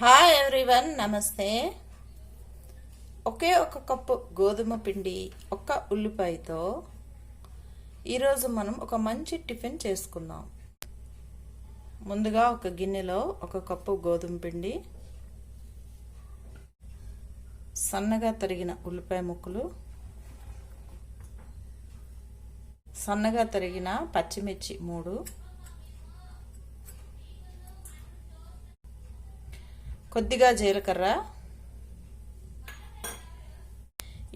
Hi everyone, నమస్తే. ఒకే ఒక cup గోధుమ పిండి, ఒక ఉల్లిపాయతో ఈరోజు మనం ఒక మంచి టిఫిన్ చేసుకుందాం. ముందుగా ఒక గిన్నెలో ఒక కప్పు గోధుమ పిండి, సన్నగా తరిగిన ఉల్లిపాయ ముక్కలు, సన్నగా తరిగిన పచ్చిమిర్చి 3, కొద్దిగా జీలకర్ర.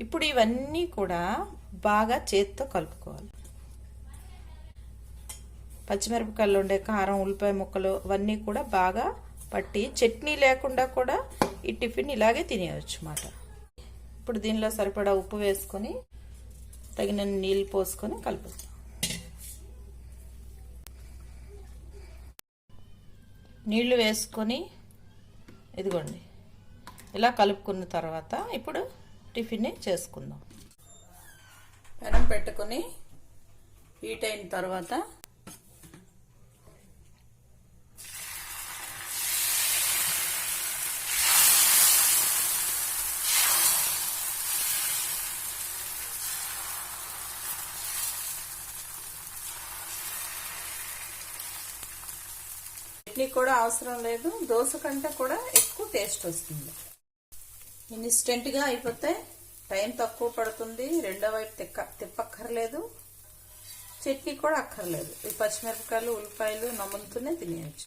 ఇప్పుడు ఇవన్నీ కూడా బాగా చేత్తో కలుపుకోవాలి. పచ్చిమిరపకాయలు ఉండే కారం, ఉల్లిపాయ ముక్కలు అవన్నీ కూడా బాగా పట్టి చట్నీ లేకుండా కూడా ఈ టిఫిన్ ఇలాగే తినేయచ్చు అన్నమాట. ఇప్పుడు దీనిలో సరిపడా ఉప్పు వేసుకొని తగిన నీళ్ళు పోసుకొని కలుపుతాం. నీళ్లు వేసుకొని ఇదిగోండి ఇలా కలుపుకున్న తర్వాత ఇప్పుడు టిఫిన్ చేసుకుందాం. పెనం పెట్టుకొని హీట్ అయిన తర్వాత చట్నీ కూడా అవసరం లేదు. దోశ కంటే కూడా ఎక్కువ టేస్ట్ వస్తుంది. ఇన్స్టెంట్గా అయిపోతే టైం తక్కువ పడుతుంది. రెండో వైపు తిప్పక్కర్లేదు, చట్నీ కూడా అక్కర్లేదు. ఈ పచ్చిమిరపకాయలు, ఉల్లిపాయలు నములుతూనే తినేయచ్చు.